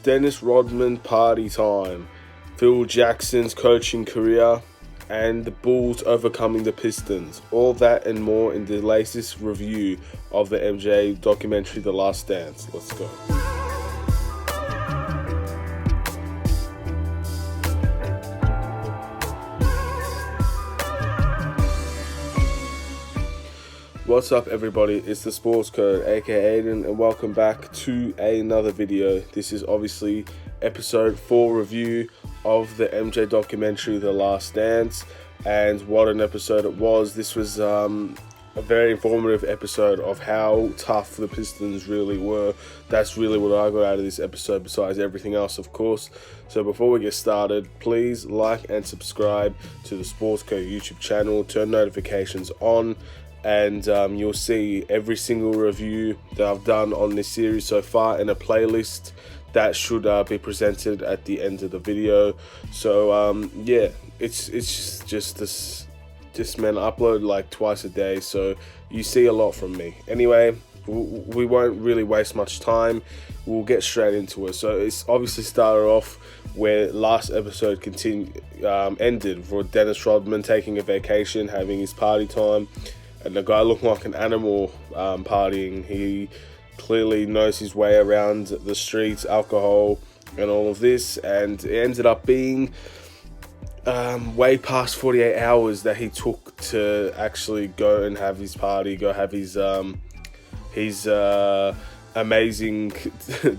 Dennis Rodman party time, Phil Jackson's coaching career, and the Bulls overcoming the Pistons. All that and more in the latest review of the MJ documentary, The Last Dance. Let's go. What's up, everybody? It's the Sports Code, aka Aiden, and welcome back to another video. This is obviously episode 4 review of the MJ documentary, The Last Dance, and what an episode it was. This was a very informative episode of how tough the Pistons really were. That's really what I got out of this episode, besides everything else, of course. So before we get started, please like and subscribe to the Sports Code YouTube channel, turn notifications on, and you'll see every single review that I've done on this series so far in a playlist that should be presented at the end of the video. So yeah, it's just this man, I upload like twice a day, so you see a lot from me. Anyway, we won't really waste much time. We'll get straight into it. So it's obviously started off where last episode ended for Dennis Rodman taking a vacation, having his party time. And the guy looked like an animal partying. He clearly knows his way around the streets, alcohol, and all of this. And it ended up being way past 48 hours that he took to actually go and have his party, go have his amazing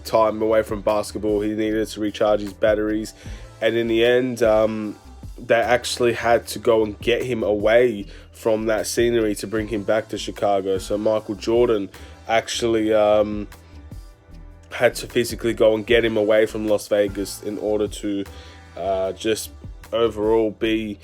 time away from basketball. He needed to recharge his batteries. And in the end, they actually had to go and get him away from that scenery to bring him back to Chicago. So Michael Jordan actually had to physically go and get him away from Las Vegas in order to just overall be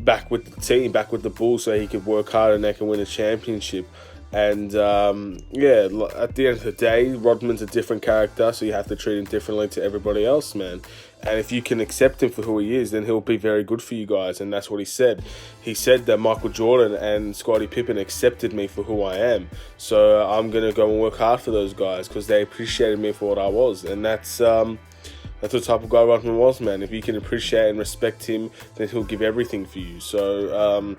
back with the team, back with the Bulls, so he could work hard and they can win a championship. And yeah, at the end of the day, Rodman's a different character, so you have to treat him differently to everybody else, man. And if you can accept him for who he is, then he'll be very good for you guys. And that's what he said. He said that Michael Jordan and Scottie Pippen accepted me for who I am. So I'm going to go and work hard for those guys because they appreciated me for what I was. And that's the type of guy Rodman was, man. If you can appreciate and respect him, then he'll give everything for you. So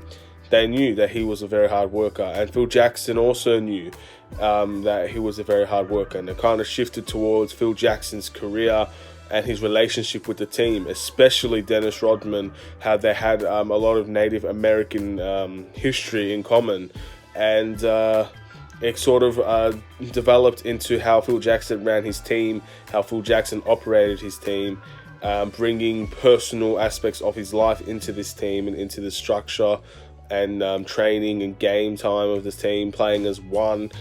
they knew that he was a very hard worker. And Phil Jackson also knew that he was a very hard worker. And it kind of shifted towards Phil Jackson's career and his relationship with the team, especially Dennis Rodman, how they had a lot of Native American history in common. And it sort of developed into how Phil Jackson ran his team, how Phil Jackson operated his team, bringing personal aspects of his life into this team and into the structure and training and game time of this team, playing as one.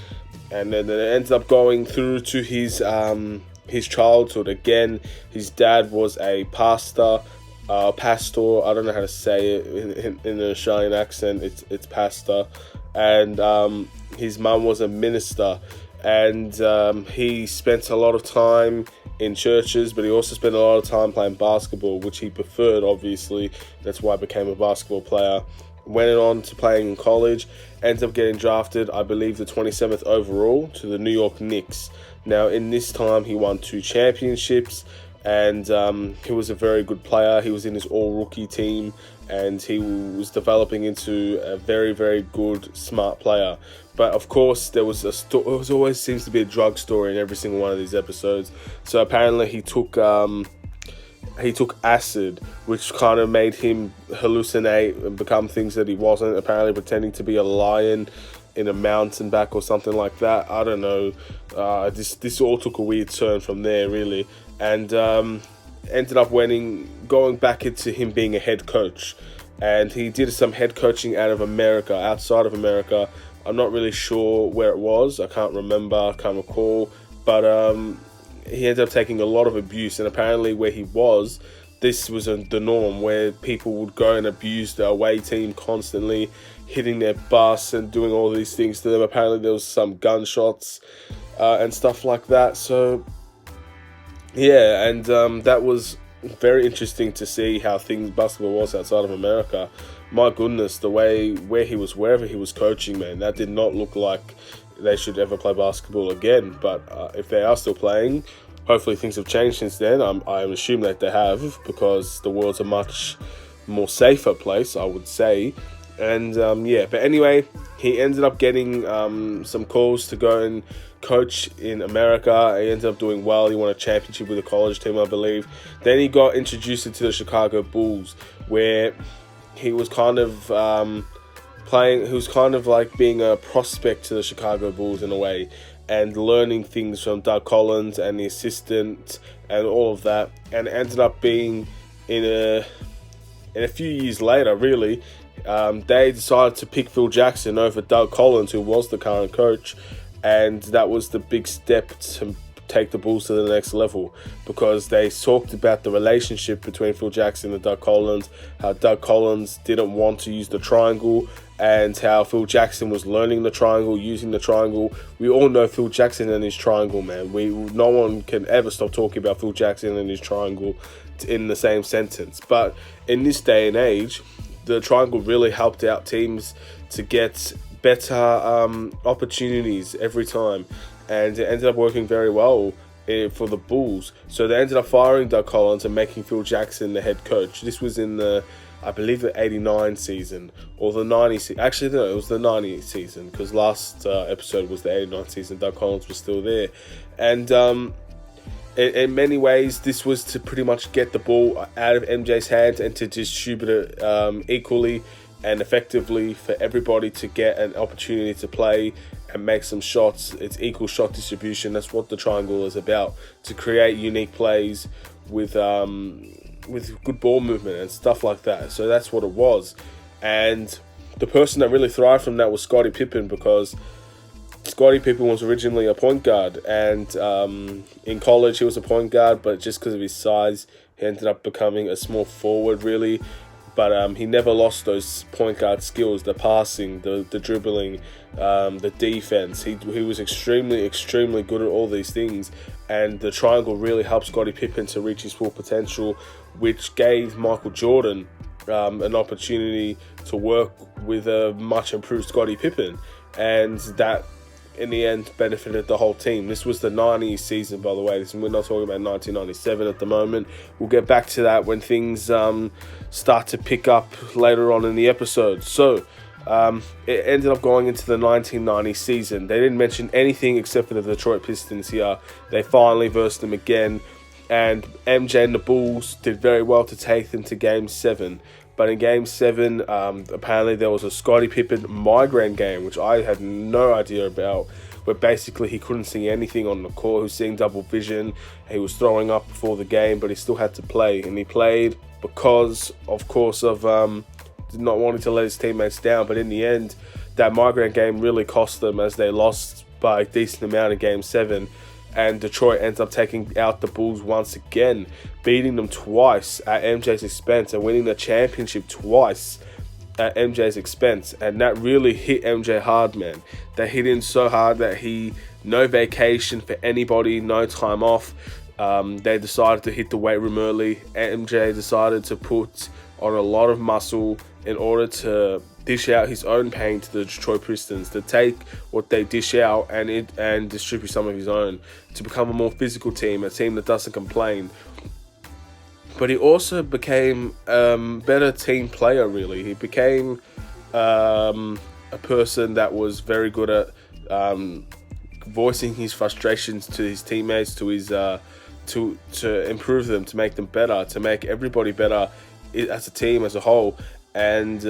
And then it ends up going through to his childhood. Again, his dad was a pastor, I don't know how to say it in an Australian accent, it's pastor. And his mum was a minister. And he spent a lot of time in churches, but he also spent a lot of time playing basketball, which he preferred, obviously. That's why he became a basketball player. Went on to playing in college, ended up getting drafted, I believe, the 27th overall to the New York Knicks. Now, in this time, he won 2 championships, and he was a very good player. He was in his all-rookie team, and he was developing into a very, very good, smart player. But, of course, there always seems to be a drug story in every single one of these episodes. So, apparently, he took acid, which kind of made him hallucinate and become things that he wasn't, apparently pretending to be a lion in a mountain back or something like that. I don't know. This all took a weird turn from there, really. And ended up going back into him being a head coach. And he did some head coaching outside of America. I'm not really sure where it was. I can't remember, I can't recall. But he ended up taking a lot of abuse, and apparently where he was, this was the norm, where people would go and abuse the away team constantly, hitting their bus and doing all these things to them. Apparently there was some gunshots and stuff like that. So yeah, and that was very interesting to see how basketball was outside of America. My goodness, wherever he was coaching, man, that did not look like they should ever play basketball again. But if they are still playing, Hopefully things have changed since then. I assume that they have, because the world's a much more safer place, I would say. And but anyway, he ended up getting some calls to go and coach in America. He ended up doing well. He won a championship with a college team, I believe. Then he got introduced into the Chicago Bulls, where he was kind of playing. He was kind of like being a prospect to the Chicago Bulls in a way, and learning things from Doug Collins and the assistant and all of that. And ended up being in a few years later, really, they decided to pick Phil Jackson over Doug Collins, who was the current coach. And that was the big step to take the Bulls to the next level, because they talked about the relationship between Phil Jackson and Doug Collins, how Doug Collins didn't want to use the triangle, and how Phil Jackson was learning the triangle, using the triangle. We all know Phil Jackson and his triangle, man. No one can ever stop talking about Phil Jackson and his triangle in the same sentence. But in this day and age, the triangle really helped out teams to get better opportunities every time, and it ended up working very well for the Bulls. So they ended up firing Doug Collins and making Phil Jackson the head coach. This was in I believe the 89 season, or the 90 season. Actually, no, it was the 90 season, because last episode was the 89 season. Doug Collins was still there. And in many ways, this was to pretty much get the ball out of MJ's hands and to distribute it equally and effectively for everybody to get an opportunity to play and make some shots. It's equal shot distribution. That's what the triangle is about, to create unique plays with good ball movement and stuff like that. So that's what it was. And the person that really thrived from that was Scottie Pippen, because Scottie Pippen was originally a point guard, and in college he was a point guard, but just because of his size, he ended up becoming a small forward, really. But he never lost those point guard skills, the passing, the dribbling, the defense. He was extremely, extremely good at all these things. And the triangle really helped Scottie Pippen to reach his full potential, which gave Michael Jordan an opportunity to work with a much improved Scottie Pippen. And that, in the end, benefited the whole team. This was the 90s season, by the way. We're not talking about 1997 at the moment. We'll get back to that when things start to pick up later on in the episode. So it ended up going into the 1990 season. They didn't mention anything except for the Detroit Pistons here. They finally versed them again, and MJ and the Bulls did very well to take them to Game 7. But in Game 7, apparently there was a Scottie Pippen migraine game, which I had no idea about, where basically he couldn't see anything on the court. He was seeing double vision. He was throwing up before the game, but he still had to play. And he played because, of course, of not wanting to let his teammates down. But in the end, that migraine game really cost them, as they lost by a decent amount in Game 7. And Detroit ends up taking out the Bulls once again, beating them twice at MJ's expense and winning the championship twice at MJ's expense. And that really hit MJ hard, man. That hit him so hard that no vacation for anybody, no time off. They decided to hit the weight room early. MJ decided to put on a lot of muscle in order to dish out his own pain to the Detroit Pistons, to take what they dish out and distribute some of his own, to become a more physical team, a team that doesn't complain. But he also became a better team player, really. He became a person that was very good at voicing his frustrations to his teammates, to his to improve them, to make them better, to make everybody better as a team, as a whole. And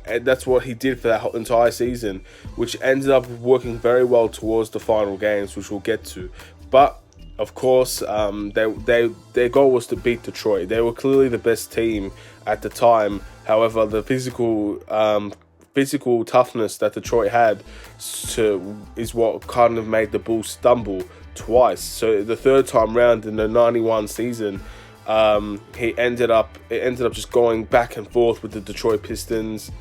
that's what he did for that whole entire season, which ended up working very well towards the final games, which we'll get to. But of course, their goal was to beat Detroit. They were clearly the best team at the time. However, the physical toughness that Detroit had is what kind of made the Bulls stumble twice. So the third time round in the 91 season, it ended up just going back and forth with the Detroit Pistons.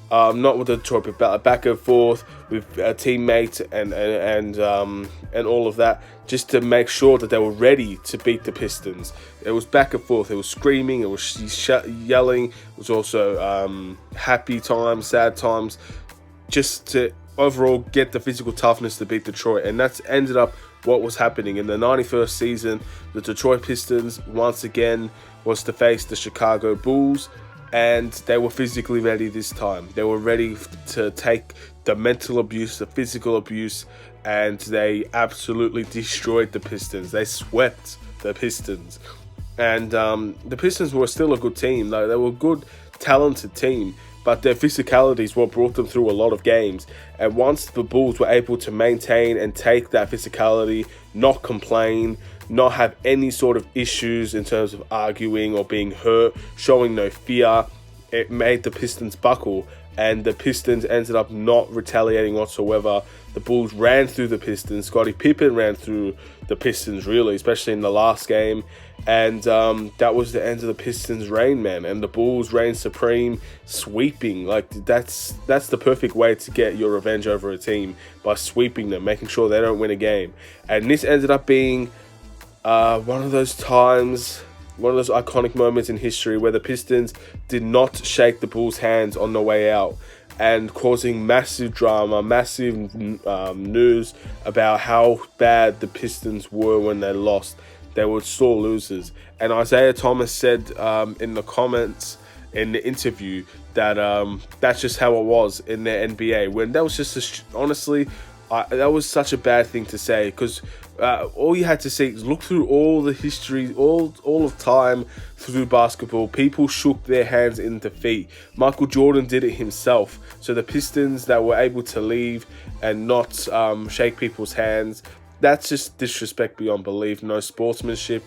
Not with the Detroit, but back and forth with a teammate and all of that, just to make sure that they were ready to beat the Pistons. It was back and forth. It was screaming. It was yelling. It was also happy times, sad times, just to overall get the physical toughness to beat Detroit. And that's ended up what was happening. In the 91st season, the Detroit Pistons once again was to face the Chicago Bulls, and they were physically ready this time. They were ready to take the mental abuse, the physical abuse, and they absolutely destroyed the Pistons. They swept the Pistons. And the Pistons were still a good team. They were a good, talented team, but their physicality is what brought them through a lot of games. And once the Bulls were able to maintain and take that physicality, not complain, not have any sort of issues in terms of arguing or being hurt, showing no fear, it made the Pistons buckle. And the Pistons ended up not retaliating whatsoever. The Bulls ran through the Pistons. Scottie Pippen ran through the Pistons, really, especially in the last game. And that was the end of the Pistons' reign, man. And the Bulls reigned supreme, sweeping. Like, that's the perfect way to get your revenge over a team, by sweeping them, making sure they don't win a game. And this ended up being one of those times, one of those iconic moments in history where the Pistons did not shake the Bulls' hands on the way out, and causing massive drama, massive news about how bad the Pistons were when they lost. They were sore losers. And Isaiah Thomas said in the comments in the interview that that's just how it was in the NBA. When that was just honestly, that was such a bad thing to say, because all you had to see is look through all the history, all of time through basketball. People shook their hands in defeat. Michael Jordan did it himself. So the Pistons that were able to leave and not shake people's hands, that's just disrespect beyond belief. No sportsmanship,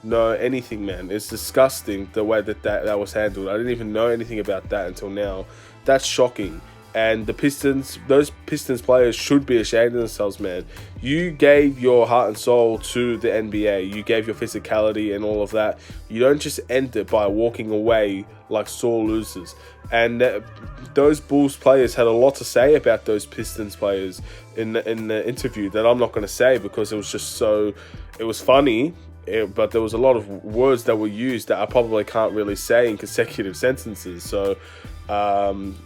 no anything, man. It's disgusting the way that was handled. I didn't even know anything about that until now. That's shocking. And the Pistons, those Pistons players should be ashamed of themselves, man. You gave your heart and soul to the NBA. You gave your physicality and all of that. You don't just end it by walking away like sore losers. And those Bulls players had a lot to say about those Pistons players in the interview that I'm not going to say, because it was just so, it was funny. But there was a lot of words that were used that I probably can't really say in consecutive sentences. So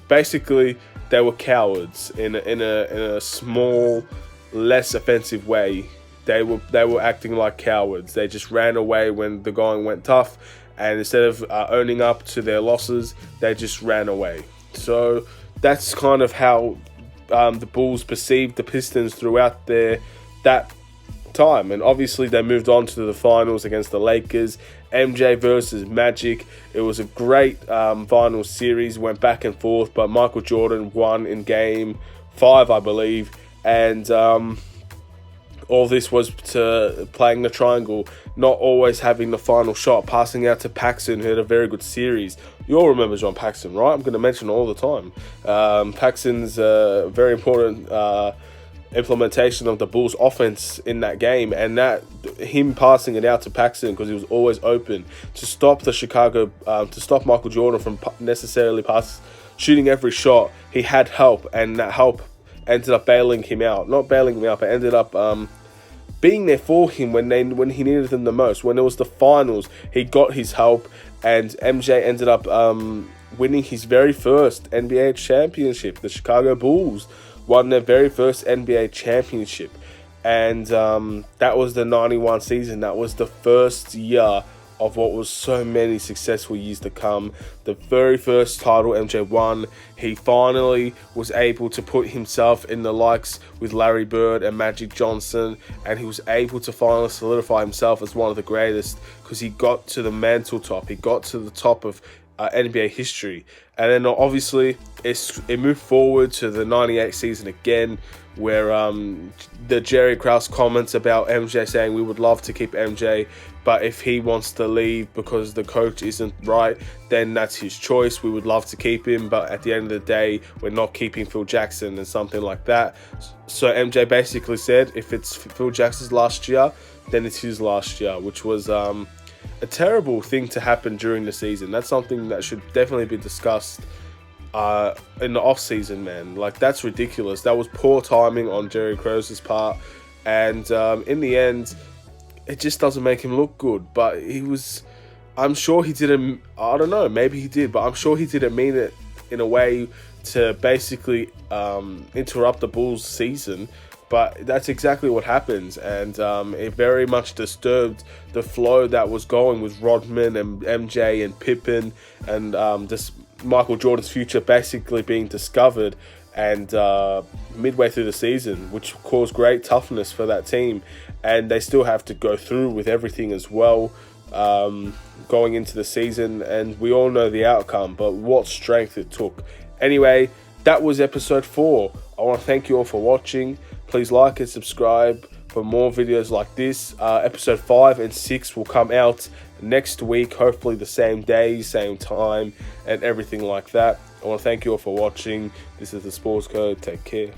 basically, they were cowards in a small, less offensive way. They were acting like cowards. They just ran away when the going went tough, and instead of owning up to their losses, they just ran away. So that's kind of how the Bulls perceived the Pistons throughout that time. And obviously they moved on to the finals against the Lakers. MJ versus Magic. It was a great final series, went back and forth, but Michael Jordan won in game 5, I believe. And all this was to playing the triangle, not always having the final shot, passing out to Paxson, who had a very good series. You all remember John Paxson, right? I'm going to mention it all the time. Paxson's a very important implementation of the Bulls offense in that game, and that him passing it out to Paxson, because he was always open to stop the to stop Michael Jordan from necessarily shooting every shot. He had help, and that help ended up not bailing him out, but ended up being there for him when he needed them the most. When it was the finals, he got his help, and MJ ended up winning his very first NBA championship. The Chicago Bulls won their very first NBA championship, and that was the 91 season. That was the first year of what was so many successful years to come. The very first title MJ won. He finally was able to put himself in the likes with Larry Bird and Magic Johnson, and he was able to finally solidify himself as one of the greatest, because he got to the mantle-top. He got to the top of NBA history. And then obviously it moved forward to the 98 season again, where the Jerry Krause comments about MJ saying we would love to keep MJ, but if he wants to leave because the coach isn't right, then that's his choice. We would love to keep him, but at the end of the day, we're not keeping Phil Jackson, and something like that. So MJ basically said if it's Phil Jackson's last year, then it's his last year, which was a terrible thing to happen during the season. That's something that should definitely be discussed in the off season, man. Like, that's ridiculous. That was poor timing on Jerry Krause's part, and in the end, it just doesn't make him look good. But I'm sure he didn't. I don't know. Maybe he did, but I'm sure he didn't mean it in a way to basically interrupt the Bulls' season. But that's exactly what happens, and it very much disturbed the flow that was going with Rodman and MJ and Pippen, and this Michael Jordan's future basically being discovered, and midway through the season, which caused great toughness for that team, and they still have to go through with everything as well, going into the season, and we all know the outcome, but what strength it took. Anyway, that was episode 4. I want to thank you all for watching. Please like and subscribe for more videos like this. Episode 5 and 6 will come out next week, hopefully the same day, same time, and everything like that. I want to thank you all for watching. This is the Sports Code. Take care.